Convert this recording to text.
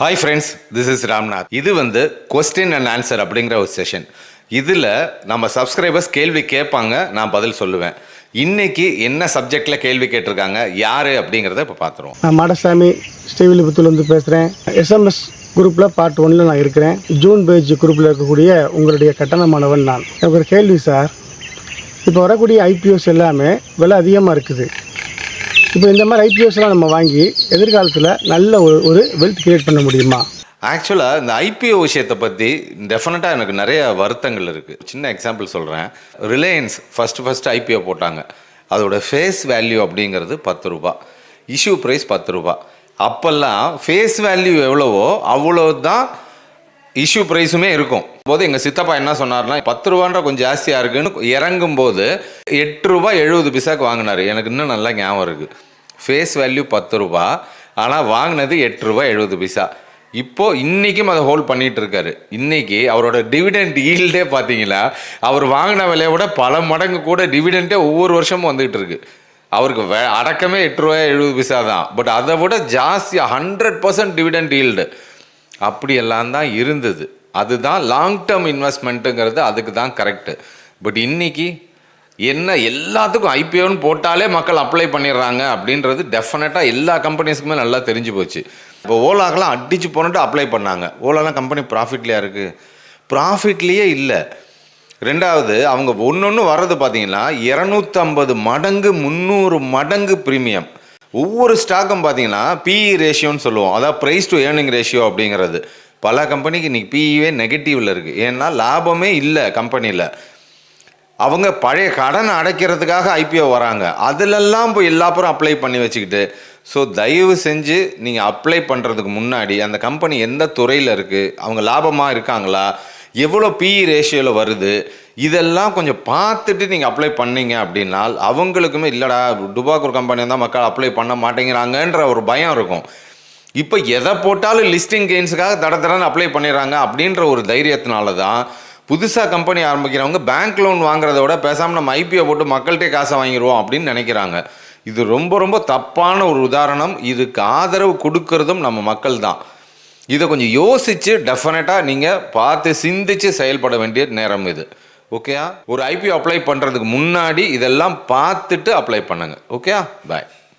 Hi friends, this is Ramnath. இது question and answer அப்படிங்கிற ஒரு செஷன். இதில் நம்ம சப்ஸ்கிரைபர்ஸ் கேள்வி கேட்பாங்க, நான் பதில் சொல்லுவேன். இன்னைக்கு என்ன சப்ஜெக்டில் கேள்வி கேட்டிருக்காங்க, யார் அப்படிங்கிறத இப்போ பார்த்துருவோம். நான் மாடசாமி ஸ்ரீவில்லிபுத்தூர்லேருந்து பேசுகிறேன். எஸ்எம்எஸ் குரூப்பில் பார்ட் 1 நான் இருக்கிறேன். ஜூன் பேஜ் குரூப்பில் இருக்கக்கூடிய உங்களுடைய கட்டணமானவன் நான். எனக்கு ஒரு கேள்வி சார். இப்போ வரக்கூடிய ஐபிஓஸ் எல்லாமே விலை அதிகமாக இருக்குது. இப்போ இந்த மாதிரி ஐபிஓஸ்லாம் நம்ம வாங்கி எதிர்காலத்தில் நல்ல ஒரு வெல்த் கிரியேட் பண்ண முடியுமா? ஆக்சுவலாக இந்த ஐபிஓ விஷயத்தை பற்றி டெஃபினட்டாக எனக்கு நிறைய வருத்தங்கள் இருக்குது. சின்ன எக்ஸாம்பிள் சொல்கிறேன். ரிலையன்ஸ் ஃபஸ்ட்டு ஐபிஓ போட்டாங்க. அதோட ஃபேஸ் வேல்யூ அப்படிங்கிறது 10 ரூபா, இஷ்யூ ப்ரைஸ் 10 ரூபா. அப்போல்லாம் ஃபேஸ் வேல்யூ எவ்வளவோ அவ்வளோ தான் இஷ்யூ ப்ரைஸுமே இருக்கும். போது எங்கள் சித்தப்பா என்ன சொன்னார்னா, 10 ரூபான்ற கொஞ்சம் ஜாஸ்தியாக இருக்குன்னு இறங்கும்போது 8 ரூபா 70 பைசாக்கு வாங்கினார். எனக்கு இன்னும் நல்லா ஞாபகம் இருக்குது. ஃபேஸ் வேல்யூ 10 ரூபா, ஆனால் வாங்கினது 8 ரூபா 70 பைசா. இப்போது இன்றைக்கும் அதை ஹோல்ட் பண்ணிகிட்டு இருக்காரு. இன்றைக்கி அவரோட டிவிடெண்ட் ஈல்டே பார்த்தீங்கன்னா அவர் வாங்கின விலையை விட பல மடங்கு கூட டிவிடெண்ட்டே ஒவ்வொரு வருஷமும் வந்துகிட்டு இருக்கு. அவருக்கு அடக்கமே 8 ரூபா 70 பைசா தான். பட் அதை விட ஜாஸ்தியாக 100% டிவிடெண்ட் ஈல்டு அப்படியெல்லாம் தான் இருந்தது. அதுதான் லாங் டேர்ம் இன்வெஸ்ட்மெண்ட்டுங்கிறது, அதுக்கு தான் கரெக்டு. பட் இன்றைக்கி என்ன எல்லாத்துக்கும் ஐபிஓன்னு போட்டாலே மக்கள் அப்ளை பண்ணிடுறாங்க அப்படின்றது டெஃபினட்டாக எல்லா கம்பெனிஸுக்குமே நல்லா தெரிஞ்சு போச்சு. இப்போ ஓலாக்கெலாம் அடித்து போனட்டு அப்ளை பண்ணாங்க. ஓலாலாம் கம்பெனி ப்ராஃபிட்லேயே இருக்குது, ப்ராஃபிட்லேயே இல்லை. ரெண்டாவது, அவங்க ஒன்று வர்றது பார்த்தீங்கன்னா 250 மடங்கு 300 மடங்கு ப்ரீமியம். ஒவ்வொரு ஸ்டாக்கும் பார்த்தீங்கன்னா பிஇ ரேஷியோன்னு சொல்லுவோம், அதாவது ப்ரைஸ் டு ஏர்னிங் ரேஷியோ அப்படிங்கிறது. பல கம்பெனிக்கு இன்றைக்கி பிஇவே நெகட்டிவில் இருக்குது. ஏன்னா லாபமே இல்லை கம்பெனியில். அவங்க பழைய கடனை அடைக்கிறதுக்காக ஐபிஓ வராங்க. அதிலெல்லாம் போய் எல்லாப்பரும் அப்ளை பண்ணி வச்சுக்கிட்டு. ஸோ தயவு செஞ்சு நீங்கள் அப்ளை பண்ணுறதுக்கு முன்னாடி அந்த கம்பெனி எந்த துறையில் இருக்குது, அவங்க லாபமாக இருக்காங்களா, எவ்வளோ பிஇ ரேஷியோவில் வருது, இதெல்லாம் கொஞ்சம் பார்த்துட்டு நீங்கள் அப்ளை பண்ணீங்க அப்படின்னா அவங்களுக்குமே இல்லைடா டுபாக்கூர் கம்பெனி தான் மக்கள் அப்ளை பண்ண மாட்டேங்கிறாங்கன்ற ஒரு பயம் இருக்கும். இப்போ எதை போட்டாலும் லிஸ்டிங் கெயின்ஸுக்காக தடன்னு அப்ளை பண்ணிடுறாங்க அப்படின்ற ஒரு தைரியத்தினால தான் புதுசாக கம்பெனி ஆரம்பிக்கிறவங்க பேங்க் லோன் வாங்குறத விட பேசாமல் நம்ம ஐபிஓ போட்டு மக்கள்கிட்டே காசை வாங்கிடுவோம் அப்படின்னு நினைக்கிறாங்க. இது ரொம்ப ரொம்ப தப்பான ஒரு உதாரணம். இதுக்கு ஆதரவு கொடுக்கறதும் நம்ம மக்கள் தான். இதை கொஞ்சம் யோசித்து டெஃபினட்டாக நீங்கள் பார்த்து சிந்தித்து செயல்பட வேண்டிய நேரம் இது. ஓகேயா? ஒரு ஐபிஓ அப்ளை பண்ணுறதுக்கு முன்னாடி இதெல்லாம் பார்த்துட்டு அப்ளை பண்ணுங்கள். ஓகேயா? பாய்.